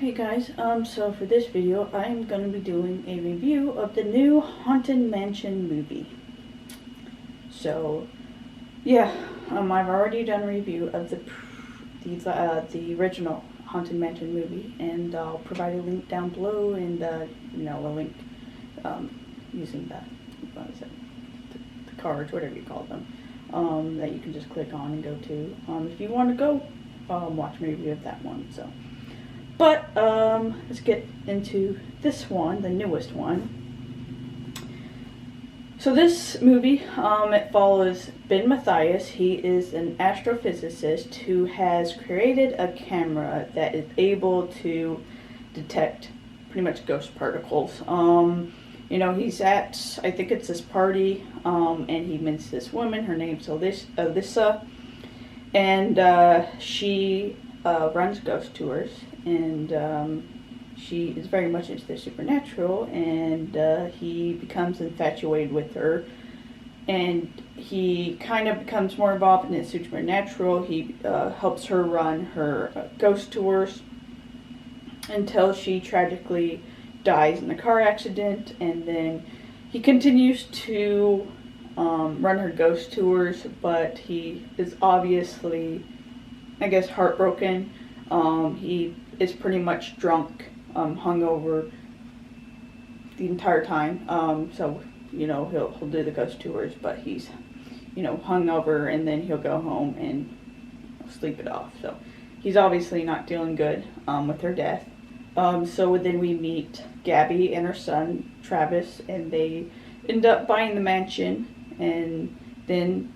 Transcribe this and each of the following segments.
Hey guys, so for this video, I'm going to be doing a review of the new Haunted Mansion movie. So, yeah, I've already done a review of the original Haunted Mansion movie, and I'll provide a link down below, and a link using what is it, the cards, whatever you call them, that you can just click on and go to if you want to go watch my review of that one. So. But, let's get into this one, the newest one. So this movie, it follows Ben Mathias. He is an astrophysicist who has created a camera that is able to detect pretty much ghost particles. He's at, I think it's this party, and he meets this woman. Her name's Alyssa, and she runs ghost tours. And she is very much into the supernatural, and he becomes infatuated with her, and he kind of becomes more involved in the supernatural. He helps her run her ghost tours until she tragically dies in a car accident, and then he continues to run her ghost tours, but he is obviously, I guess, heartbroken. He is pretty much drunk, hungover the entire time. So he'll do the ghost tours, but he's hungover, and then he'll go home and sleep it off. So he's obviously not feeling good with her death. So then we meet Gabby and her son Travis, and they end up buying the mansion, and then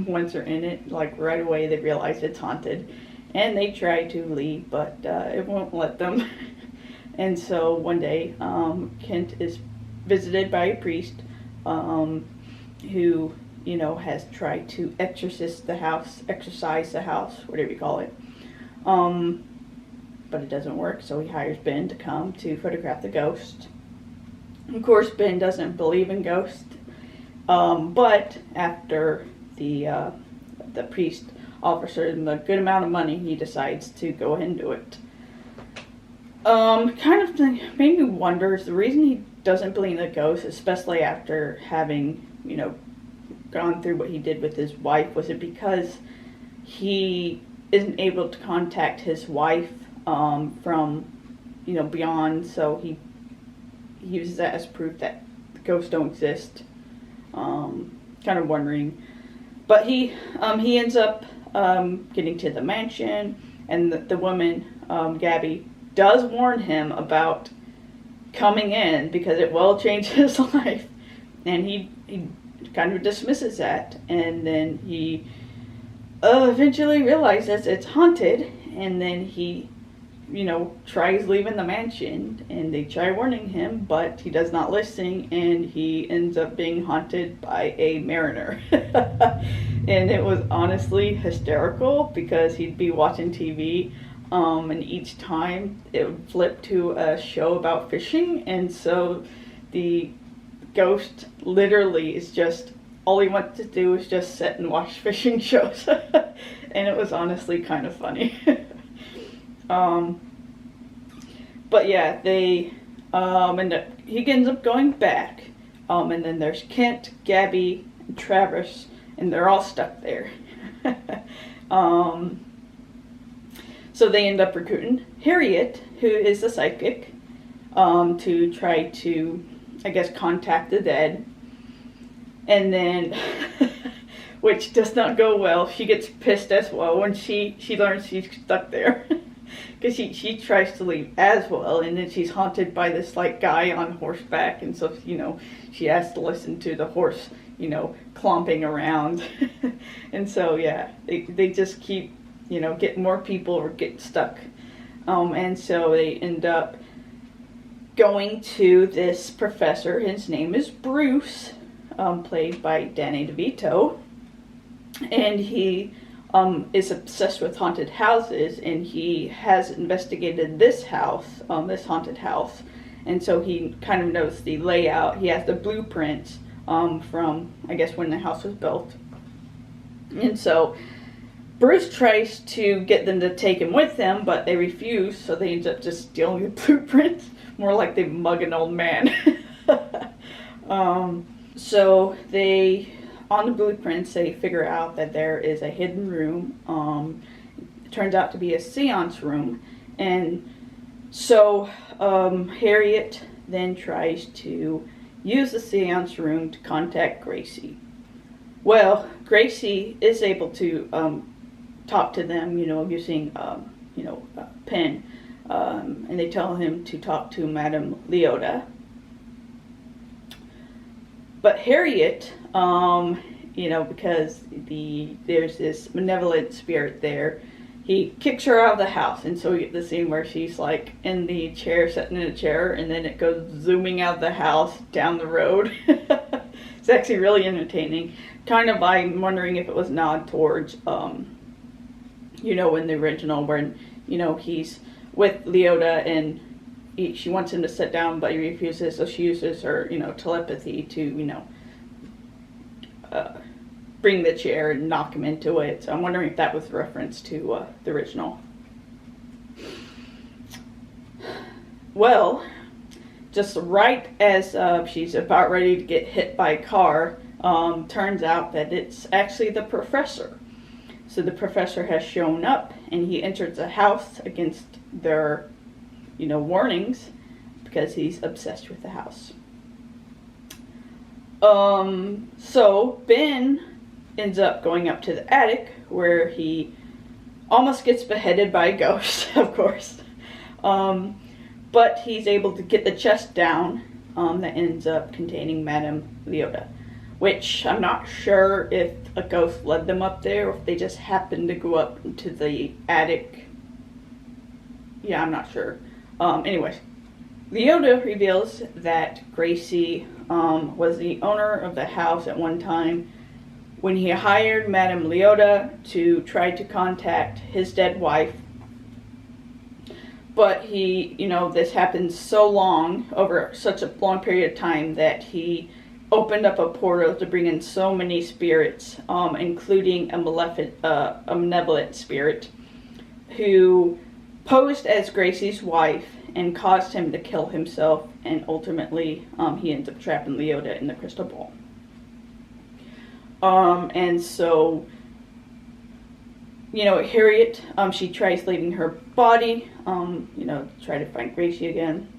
once they're in it, like right away they realize it's haunted. And they try to leave, but it won't let them. And so one day, Kent is visited by a priest who, has tried to exorcise the house, whatever you call it. But it doesn't work, so he hires Ben to come to photograph the ghost. Of course, Ben doesn't believe in ghosts, but after the priest offers him a good amount of money, he decides to go ahead and do it. Kind of made me wonder, is the reason he doesn't believe in the ghosts, especially after having, gone through what he did with his wife, was it because he isn't able to contact his wife from, beyond, so he uses that as proof that the ghosts don't exist? Kind of wondering. But he ends up getting to the mansion, and the woman, Gabby, does warn him about coming in because it will change his life, and he kind of dismisses that, and then he eventually realizes it's haunted, and then he tries leaving the mansion, and they try warning him, but he does not listen, and he ends up being haunted by a mariner. And it was honestly hysterical because he'd be watching TV, and each time it would flip to a show about fishing, and so the ghost literally is just, all he wants to do is just sit and watch fishing shows. And it was honestly kind of funny. But yeah, they he ends up going back, and then there's Kent, Gabby, and Travis, and they're all stuck there. So they end up recruiting Harriet, who is the psychic, to try to, I guess, contact the dead. And then, which does not go well, she gets pissed as well when she learns she's stuck there. Because she tries to leave as well, and then she's haunted by this guy on horseback, and so she has to listen to the horse clomping around. And so yeah, they just keep getting more people or get stuck, and so they end up going to this professor. His name is Bruce, played by Danny DeVito, and he is obsessed with haunted houses, and he has investigated this house, this haunted house, and so he kind of knows the layout. He has the blueprints from, I guess, when the house was built, and so Bruce tries to get them to take him with them, but they refuse, so they end up just stealing the blueprints. More like they mug an old man. So they, on the blueprints, they figure out that there is a hidden room. It turns out to be a seance room. And so Harriet then tries to use the seance room to contact Gracie. Well, Gracie is able to talk to them, using, a pen. And they tell him to talk to Madame Leota. But Harriet, because there's this malevolent spirit there, he kicks her out of the house. And so we get the scene where she's like in the chair, sitting in a chair, and then it goes zooming out of the house down the road. It's actually really entertaining. Kind of, I'm wondering if it was a nod towards, in the original when, he's with Leota and she wants him to sit down, but he refuses, so she uses her, telepathy to, bring the chair and knock him into it. So I'm wondering if that was a reference to the original. Well, just right as she's about ready to get hit by a car, turns out that it's actually the professor. So the professor has shown up, and he enters the house against their warnings, because he's obsessed with the house. So Ben ends up going up to the attic, where he almost gets beheaded by a ghost, of course. But he's able to get the chest down, that ends up containing Madame Leota, which I'm not sure if a ghost led them up there, or if they just happened to go up to the attic. Yeah, I'm not sure. Anyways, Leota reveals that Gracie was the owner of the house at one time when he hired Madame Leota to try to contact his dead wife. But he, this happened so long, over such a long period of time, that he opened up a portal to bring in so many spirits, including a malevolent spirit, who posed as Gracie's wife and caused him to kill himself, and ultimately he ends up trapping Leota in the crystal ball. And so, Harriet, she tries leaving her body, to try to find Gracie again.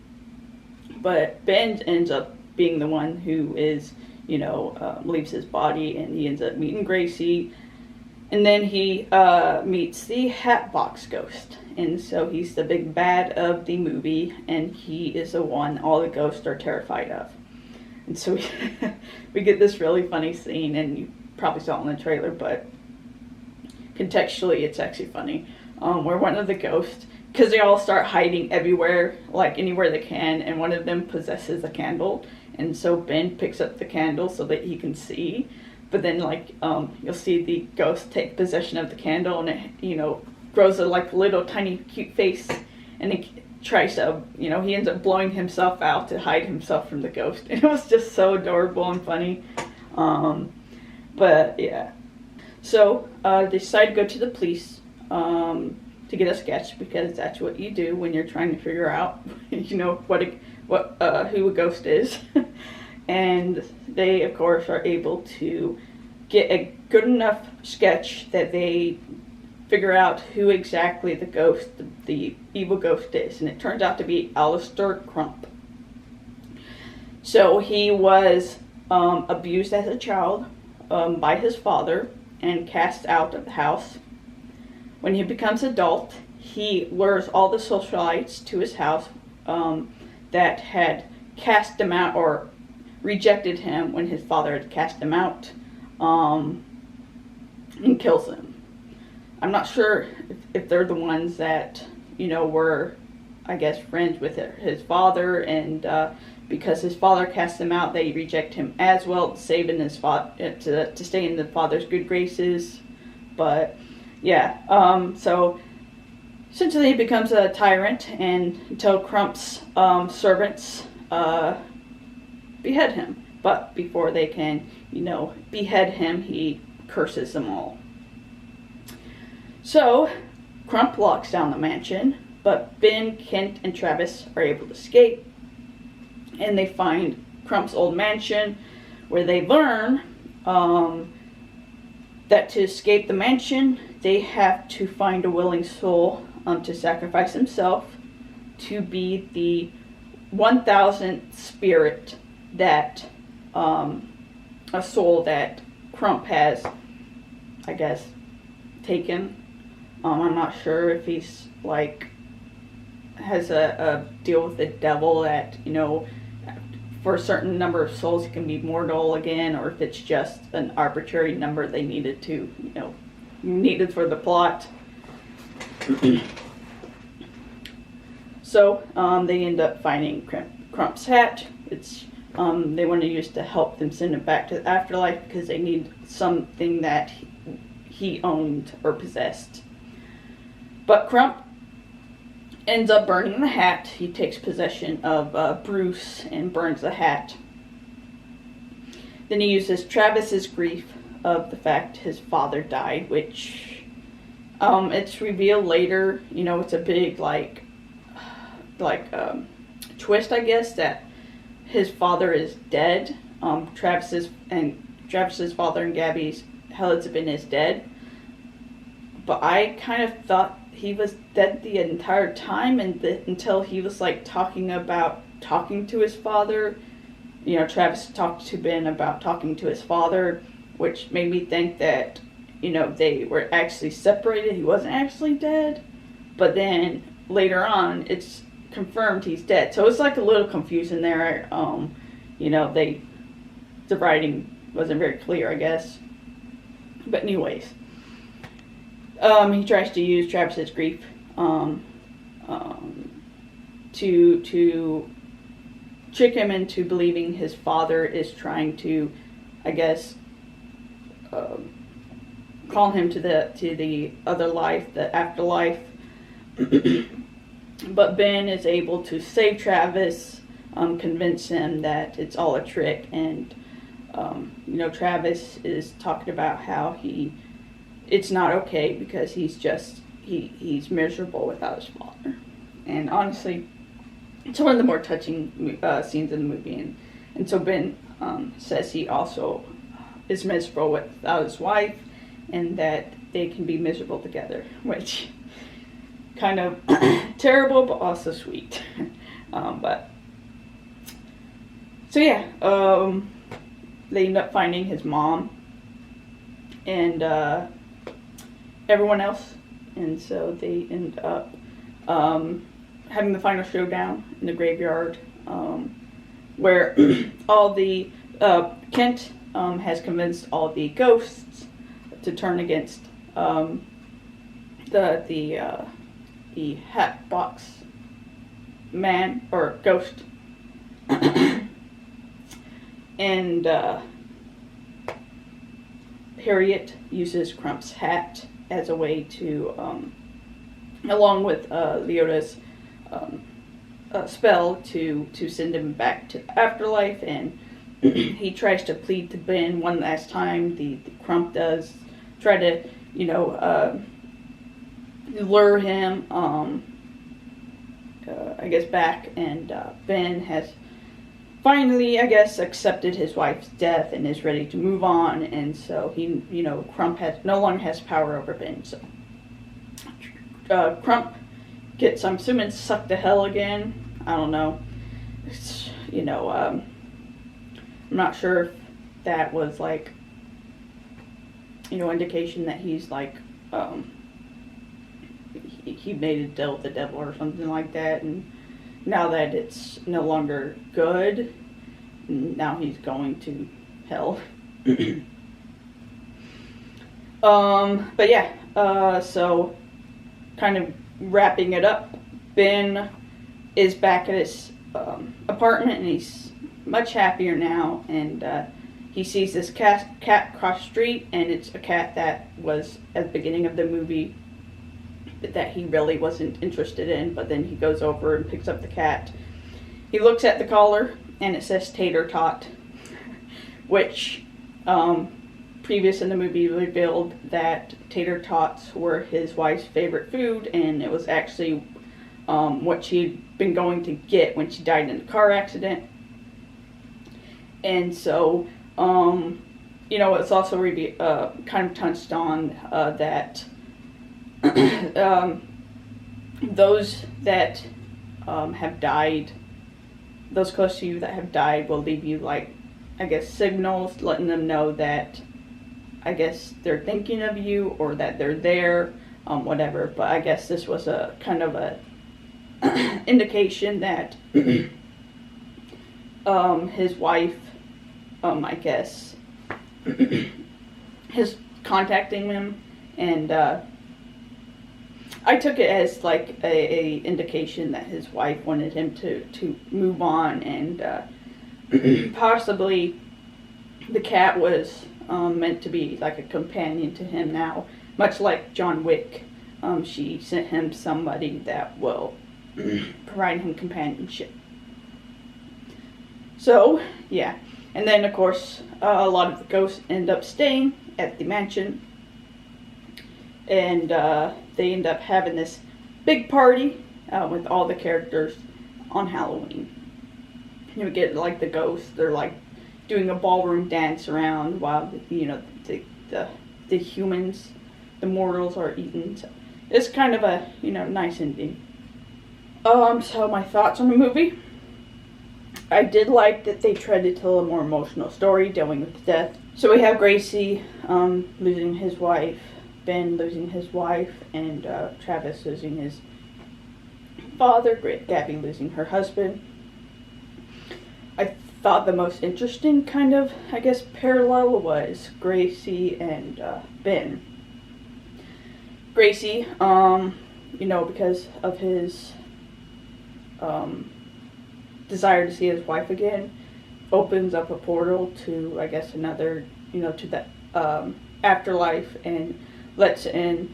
But Ben ends up being the one who is, leaves his body, and he ends up meeting Gracie. And then he meets the Hatbox Ghost. And so he's the big bad of the movie, and he is the one all the ghosts are terrified of. And so we get this really funny scene, and you probably saw it in the trailer, but contextually it's actually funny, where one of the ghosts, because they all start hiding everywhere, like anywhere they can, and one of them possesses a candle, and so Ben picks up the candle so that he can see, but then you'll see the ghost take possession of the candle, and it, grows a little tiny cute face, and he tries to, he ends up blowing himself out to hide himself from the ghost. It was just so adorable and funny. But yeah, so they decide to go to the police to get a sketch, because that's what you do when you're trying to figure out, who a ghost is. And they, of course, are able to get a good enough sketch that they figure out who exactly the ghost, the evil ghost is. And it turns out to be Alistair Crump. So he was abused as a child by his father and cast out of the house. When he becomes adult, he lures all the socialites to his house that had cast him out or rejected him when his father had cast him out, and kills them. I'm not sure if they're the ones that, were, I guess, friends with his father, and because his father cast him out, they reject him as well, saving his to stay in the father's good graces. But yeah, so essentially he becomes a tyrant, and until Crump's servants behead him. But before they can, behead him, he curses them all. So, Crump locks down the mansion, but Ben, Kent, and Travis are able to escape, and they find Crump's old mansion, where they learn that to escape the mansion, they have to find a willing soul to sacrifice himself to be the 1000th spirit that, a soul that Crump has, I guess, taken. I'm not sure if he's, like, has a deal with the devil that, you know, for a certain number of souls he can be mortal again, or if it's just an arbitrary number they needed to, you know, needed for the plot. So, they end up finding Crump's hat. It's, they want to use to help them send it back to the afterlife because they need something that he owned or possessed. But Crump ends up burning the hat. He takes possession of Bruce and burns the hat. Then he uses Travis's grief of the fact his father died, which it's revealed later, you know, it's a big twist, I guess, that his father is dead. Travis's father and Gabby's Elizabeth is dead. But I kind of thought he was dead the entire time, and until he was like talking to his father. You know, Travis talked to Ben about talking to his father, which made me think that, you know, they were actually separated. He wasn't actually dead. But then later on, it's confirmed he's dead. So it's like a little confusion there. You know, the writing wasn't very clear, I guess. But anyways, he tries to use Travis's grief to trick him into believing his father is trying to, I guess, call him to the other life, the afterlife. But Ben is able to save Travis, convince him that it's all a trick, and you know, Travis is talking about how it's not okay because he's miserable without his father. And honestly, it's one of the more touching scenes in the movie. And so Ben says he also is miserable without his wife, and that they can be miserable together, which kind of terrible but also sweet. But so yeah, they end up finding his mom and everyone else, and so they end up having the final showdown in the graveyard, where all the Kent has convinced all the ghosts to turn against the hat box man or ghost. And Harriet uses Crump's hat as a way to, along with Leota's spell, to send him back to the afterlife. And he tries to plead to Ben one last time. The Crump does try to, you know, lure him, I guess, back. And Ben has finally, I guess, accepted his wife's death and is ready to move on. And so he, you know, Crump no longer has power over Ben. So Crump gets, I'm assuming, sucked to hell again. I don't know. It's, you know, I'm not sure if that was like, you know, indication that he's like, he made a deal with the devil or something like that, and now that it's no longer good, now he's going to hell. But yeah, so kind of wrapping it up, Ben is back at his apartment, and he's much happier now, and he sees this cat cross the street, and it's a cat that was at the beginning of the movie that he really wasn't interested in, but then he goes over and picks up the cat. He looks at the collar, and it says Tater Tot, which previous in the movie revealed that tater tots were his wife's favorite food, and it was actually what she'd been going to get when she died in a car accident. And so, it's also kind of touched on that those that have died, those close to you that have died, will leave you, like, I guess, signals letting them know that, I guess, they're thinking of you or that they're there, whatever. But I guess this was a kind of a indication that his wife, I guess, is contacting him, and I took it as like a indication that his wife wanted him to move on, and possibly the cat was meant to be like a companion to him now, much like John Wick. She sent him somebody that will provide him companionship. So, yeah. And then, of course, a lot of the ghosts end up staying at the mansion. And they end up having this big party with all the characters on Halloween. You get, like, the ghosts. They're, like, doing a ballroom dance around while, the humans, the mortals, are eaten. So it's kind of a, nice ending. So my thoughts on the movie. I did like that they tried to tell a more emotional story dealing with death. So we have Gracie losing his wife, Ben losing his wife, and Travis losing his father, Gabby losing her husband. I thought the most interesting kind of, I guess, parallel was Gracie and Ben. Gracie, because of his desire to see his wife again, opens up a portal to, I guess, another, to the afterlife, and lets in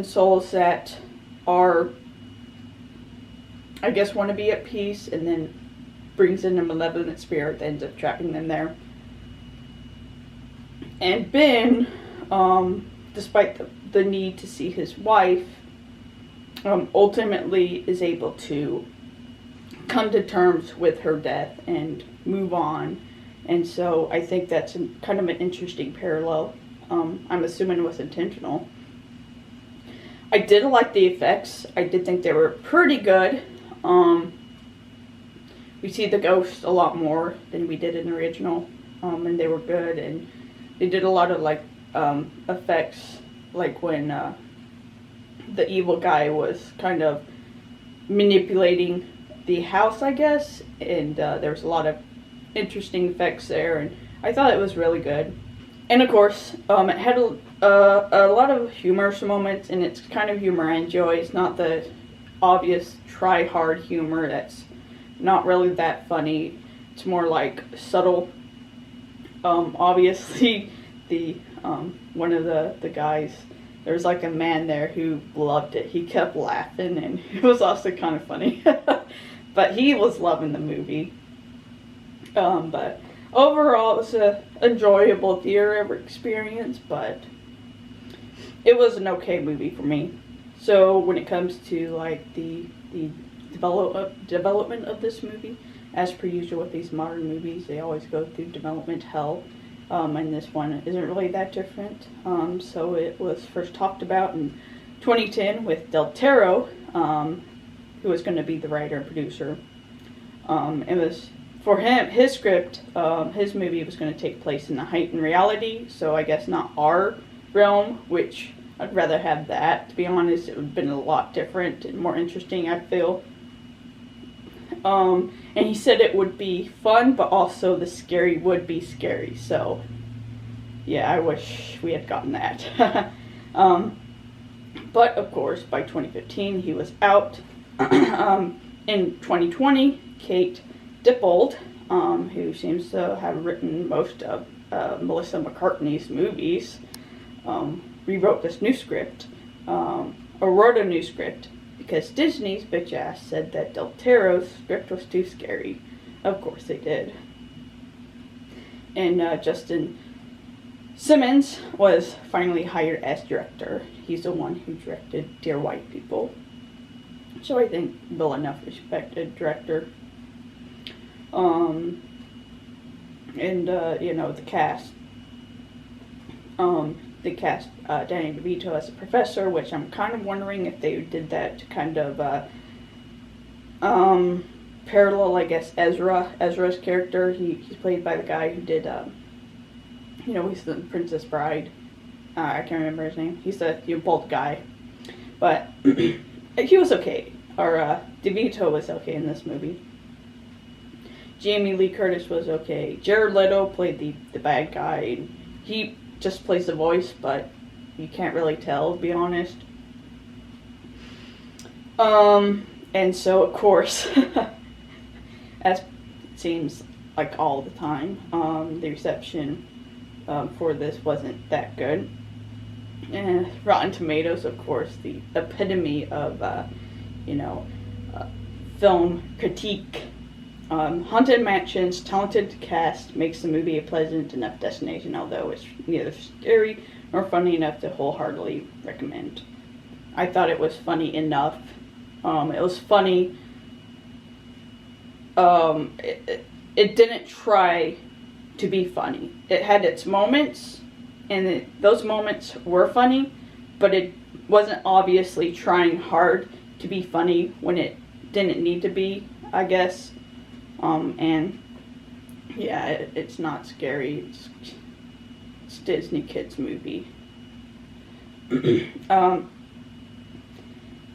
souls that are, I guess, want to be at peace, and then brings in a malevolent spirit that ends up trapping them there. And Ben, despite the need to see his wife, ultimately is able to come to terms with her death and move on. And so I think that's kind of an interesting parallel. I'm assuming it was intentional. I did like the effects. I did think they were pretty good. We see the ghosts a lot more than we did in the original, and they were good. And they did a lot of effects, like when the evil guy was kind of manipulating the house, I guess, and there was a lot of interesting effects there, and I thought it was really good. And of course, it had a lot of humorous moments, and it's kind of humor I enjoy. It's not the obvious try-hard humor that's not really that funny. It's more like subtle. Obviously, the one of the guys, there was like a man there who loved it. He kept laughing, and it was also kind of funny. But he was loving the movie. But overall, it was an enjoyable theater experience, but it was an okay movie for me. So when it comes to like the development of this movie, as per usual with these modern movies, they always go through development hell. And this one isn't really that different. So it was first talked about in 2010 with Del Toro, who was going to be the writer and producer. It was, for him, his script, his movie was going to take place in a heightened reality, so I guess not our realm, which I'd rather have that. To be honest, it would have been a lot different and more interesting, I feel. And he said it would be fun, but also the scary would be scary. So, yeah, I wish we had gotten that. But, of course, by 2015, he was out. In 2020, Kate Dippold, who seems to have written most of Melissa McCartney's movies, rewrote this new script, or wrote a new script, because Disney's bitch ass said that Del Toro's script was too scary. Of course they did. And Justin Simmons was finally hired as director. He's the one who directed Dear White People. So I think well enough respected director. And you know, the cast. They cast Danny DeVito as a professor, which I'm kind of wondering if they did that to kind of parallel, I guess, Ezra's character. He's played by the guy who did, you know, he's the Princess Bride. I can't remember his name. He's the bald guy. But he was okay. Or DeVito was okay in this movie. Jamie Lee Curtis was okay. Jared Leto played the bad guy. He just plays the voice, but you can't really tell, to be honest. And so, of course, as it seems like all the time, the reception for this wasn't that good. And Rotten Tomatoes, of course, the epitome of, you know, film critique. Haunted Mansion's talented cast makes the movie a pleasant enough destination, although it's neither scary nor funny enough to wholeheartedly recommend. I thought it was funny enough. It was funny. It didn't try to be funny. It had its moments, and those moments were funny, but it wasn't obviously trying hard to be funny when it didn't need to be, I guess. And yeah, it's not scary. It's Disney kids movie.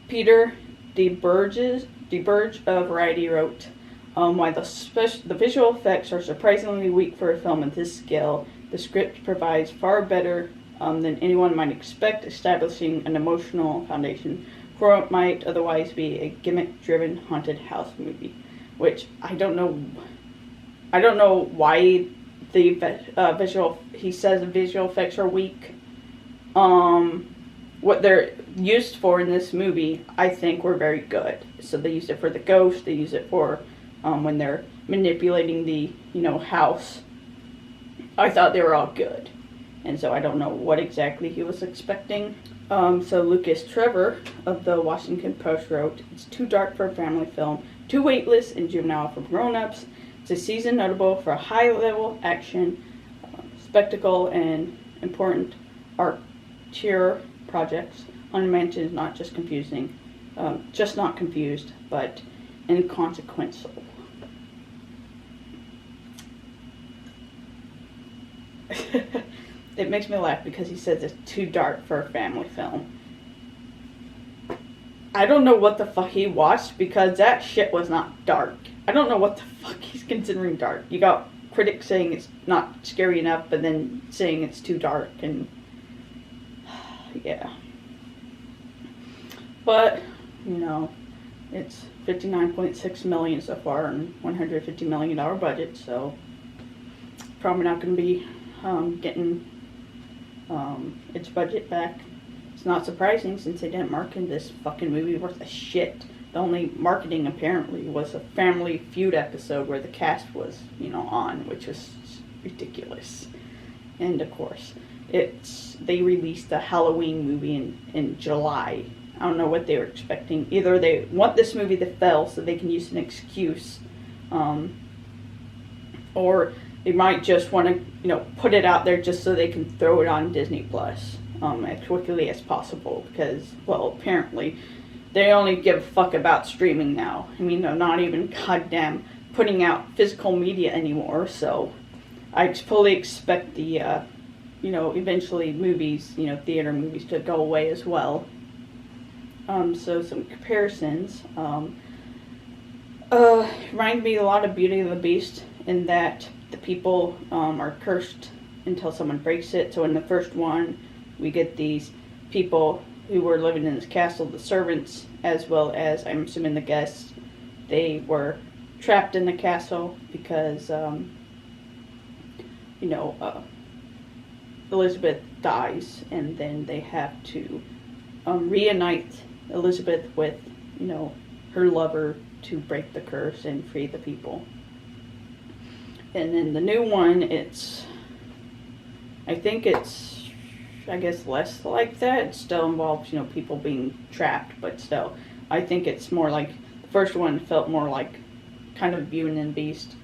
Peter DeBurge of Variety wrote, while the visual effects are surprisingly weak for a film of this scale, the script provides far better than anyone might expect, establishing an emotional foundation for what might otherwise be a gimmick-driven haunted house movie. Which I don't know why the he says the visual effects are weak. What they're used for in this movie, I think, were very good. So they use it for the ghost, they use it for when they're manipulating the, you know, house. I thought they were all good. And so I don't know what exactly he was expecting. So Lucas Trevor of the Washington Post wrote, "It's too dark for a family film, too weightless and juvenile for grown-ups. It's a season notable for high-level action, spectacle, and important art-tier projects. Haunted Mansion is not just confusing, just not confused, but inconsequential." It makes me laugh because he says it's too dark for a family film. I don't know what the fuck he watched, because that shit was not dark. I don't know what the fuck he's considering dark. You got critics saying it's not scary enough, but then saying it's too dark, and yeah. But, you know, it's $59.6 million so far and $150 million budget, so probably not going to be getting its budget back. It's not surprising, since they didn't market this fucking movie worth a shit. The only marketing apparently was a Family Feud episode where the cast was, you know, on, which was ridiculous. And of course, they released a Halloween movie in July. I don't know what they were expecting. Either they want this movie to fail so they can use an excuse, or they might just want to, you know, put it out there just so they can throw it on Disney Plus as quickly as possible, because, well, apparently they only give a fuck about streaming now. I mean, they're not even goddamn putting out physical media anymore, so I fully expect the, you know, eventually movies, you know, theater movies to go away as well. So some comparisons. Remind me a lot of Beauty and the Beast, in that the people are cursed until someone breaks it. So in the first one, we get these people who were living in this castle, the servants, as well as, I'm assuming, the guests. They were trapped in the castle because, you know, Elizabeth dies, and then they have to reunite Elizabeth with, you know, her lover to break the curse and free the people. And then the new one, it's I think it's, I guess, less like that. It still involves, people being trapped, but still, I think it's more like, the first one felt more like kind of Beauty and the Beast.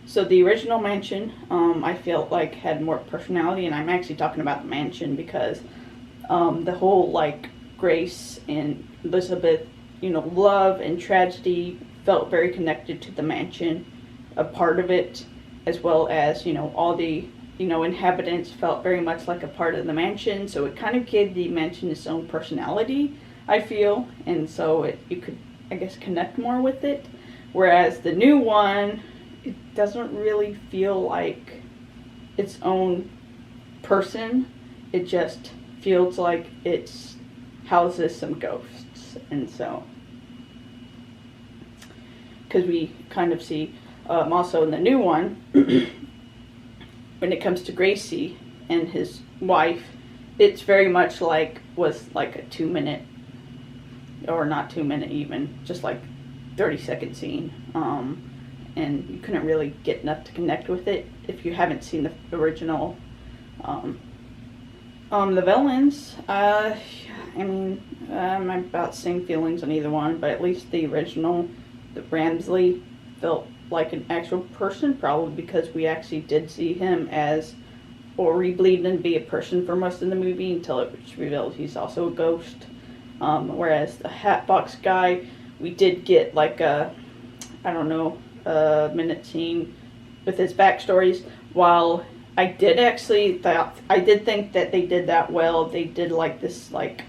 So the original mansion, I felt like had more personality, and I'm actually talking about the mansion because the whole, like, Grace and Elizabeth, love and tragedy felt very connected to the mansion, a part of it, as well as, all the, inhabitants felt very much like a part of the mansion, so it kind of gave the mansion its own personality, I feel, and so you could, I guess, connect more with it, whereas the new one, it doesn't really feel like its own person. It just feels like it's houses some ghosts, and so, because we kind of see also in the new one, when it comes to Gracie and his wife, it's very much like, was like a 2-minute, or not 2-minute even, just like 30-second scene, and you couldn't really get enough to connect with it if you haven't seen the original. The villains, I mean, I'm about same feelings on either one, but at least the original, the Ramsley, felt like an actual person, probably because we actually did see him as, or believed him to be a person for most of the movie until it was revealed he's also a ghost. Whereas the Hatbox guy, we did get like a, I don't know, a minute scene with his backstories. While I did think that they did that well. They did like this backstory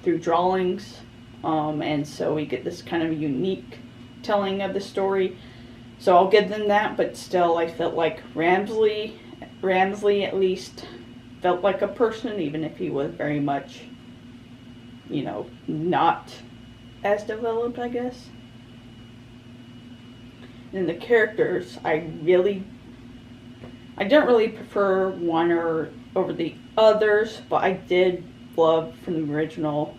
through drawings, and so we get this kind of unique telling of the story. So I'll give them that, but still I felt like Ramsley at least felt like a person, even if he was very much, not as developed, I guess. And the characters, I don't really prefer one over the others, but I did love from the original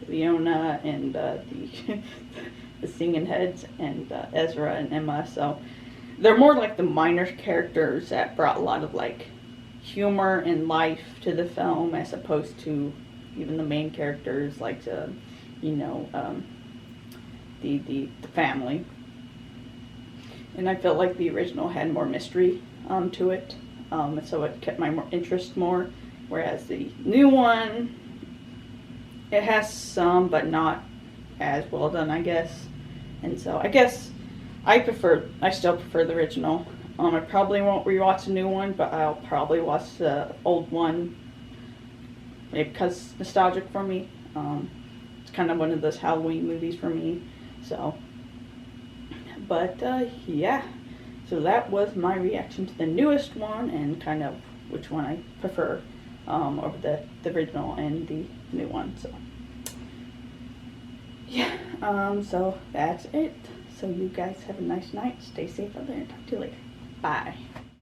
Leona and the Singing Heads and Ezra and Emma. So they're more like the minor characters that brought a lot of like humor and life to the film, as opposed to even the main characters like the family. And I felt like the original had more mystery to it, so it kept my interest more, whereas the new one, it has some, but not as well done, I guess. And so I guess I still prefer the original. I probably won't rewatch the new one, but I'll probably watch the old one, maybe because it's nostalgic for me. It's kind of one of those Halloween movies for me, so. But, yeah, so that was my reaction to the newest one, and kind of which one I prefer over the original and the new one, so. Yeah, so that's it. So you guys have a nice night, stay safe out there, and talk to you later. Bye.